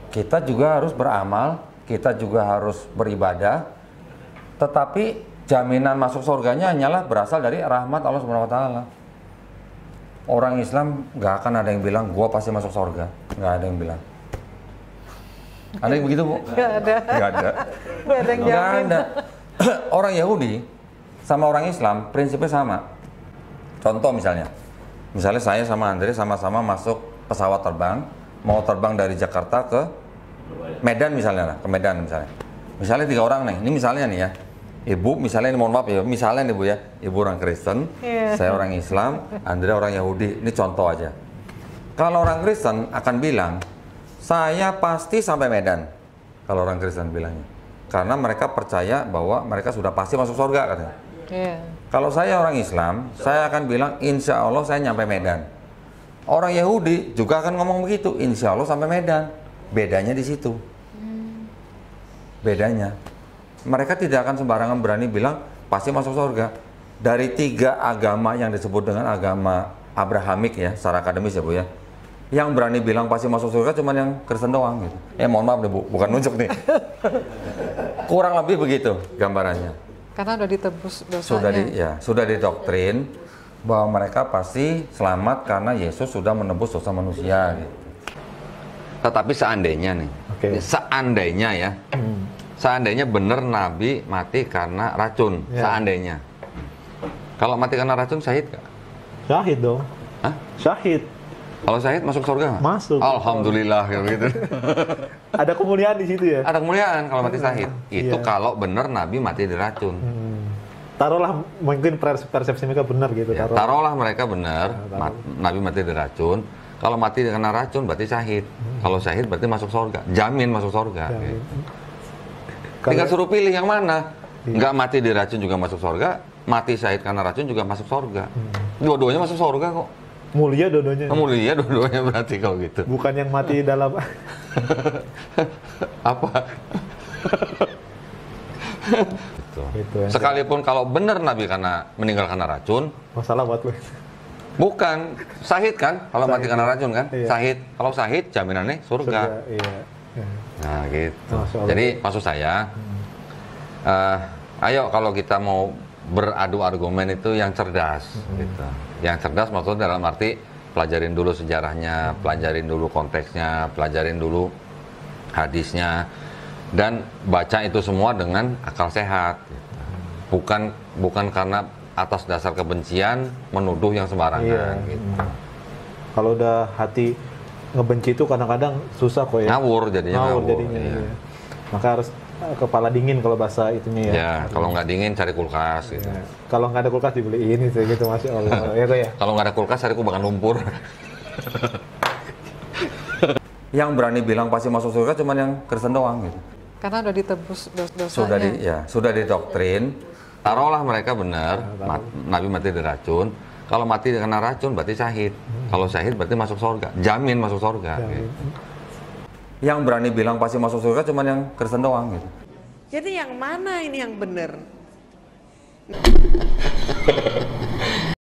Kita juga harus beramal, kita juga harus beribadah, tetapi jaminan masuk surganya hanyalah berasal dari rahmat Allah Subhanahu wa taala. Orang Islam nggak akan ada yang bilang gua pasti masuk surga, nggak ada yang bilang. Ada yang begitu, Bu? Nggak ada. Nggak ada. Nggak ada yang jamin. Ada. Orang Yahudi sama orang Islam prinsipnya sama. Contoh misalnya saya sama Andre sama-sama masuk pesawat terbang, mau terbang dari Jakarta ke Medan misalnya, ke Medan misalnya. Misalnya 3 orang nih, ini misalnya nih ya. Ibu misalnya, ini mohon maaf ya, misalnya nih Bu ya, Ibu orang Kristen, saya orang Islam, Andre orang Yahudi. Ini contoh aja. Kalau orang Kristen akan bilang, saya pasti sampai Medan. Kalau orang Kristen bilangnya. Karena mereka percaya bahwa mereka sudah pasti masuk surga katanya. Kalau saya orang Islam, saya akan bilang, insya Allah saya nyampe Medan. Orang Yahudi juga akan ngomong begitu, insya Allah sampai Medan. Bedanya di situ. Bedanya. Mereka tidak akan sembarangan berani bilang pasti masuk surga. Dari 3 agama yang disebut dengan agama Abrahamik ya, secara akademis ya Bu ya, yang berani bilang pasti masuk surga cuma yang Kristen doang gitu. Mohon maaf deh Bu, bukan nunjuk nih. Kurang lebih begitu gambarannya. Karena udah ditebus dosanya. Sudah didoktrin bahwa mereka pasti selamat karena Yesus sudah menebus dosa manusia gitu. Tetapi seandainya nih, seandainya ya, seandainya benar Nabi mati karena racun, seandainya. Kalau mati karena racun syahid nggak? Syahid dong. Hah? Syahid. Kalau syahid masuk surga nggak? Masuk. Alhamdulillah gitu. Ada kemuliaan di situ ya? Ada kemuliaan kalau mati syahid. Itu kalau benar Nabi mati diracun. Taruhlah mungkin persepsi mereka benar gitu. Ya, taruhlah mereka benar, Nabi mati diracun. Kalau mati karena racun berarti syahid. Kalau syahid berarti masuk surga. Jamin masuk surga. Gitu. Tinggal suruh pilih yang mana. Nggak mati diracun juga masuk surga, mati syahid karena racun juga masuk surga. Dua-duanya masuk surga kok. Mulia dua-duanya. Mulia dua-duanya berarti kalau gitu. Bukan yang mati dalam apa? Gitu ya. Sekalipun kalau benar Nabi karena meninggal karena racun, masalah buat lu. Bukan, syahid kan? Kalau mati karena racun kan? Iya. Syahid. Kalau syahid jaminannya surga. Iya. Nah gitu. Jadi maksud saya, ayo kalau kita mau beradu argumen itu yang cerdas, gitu. Yang cerdas maksudnya dalam arti pelajarin dulu sejarahnya, pelajarin dulu konteksnya, pelajarin dulu hadisnya, dan baca itu semua dengan akal sehat. Gitu. Bukan karena atas dasar kebencian menuduh yang sembarangan. Gitu. Kalau udah hati ngebenci itu kadang-kadang susah kok ya. Ngawur jadinya. Iya. Maka harus kepala dingin kalau bahasa itunya ya. Ya, kalau nggak dingin cari kulkas gitu. Ya. Kalau nggak ada kulkas dibeliin gitu, Masya Allah. Ya kok ya. Kalau nggak ada kulkas cari kubangan lumpur. Yang berani bilang pasti masuk surga cuma yang Kristen doang gitu. Karena udah ditebus dosanya. Sudah didoktrin. Taruhlah mereka benar, Nabi mati diracun. Kalau mati karena racun berarti syahid. Kalau syahid berarti masuk surga. Jamin masuk surga. Gitu. Yang berani bilang pasti masuk surga cuma yang Kristen doang gitu. Jadi yang mana ini yang benar?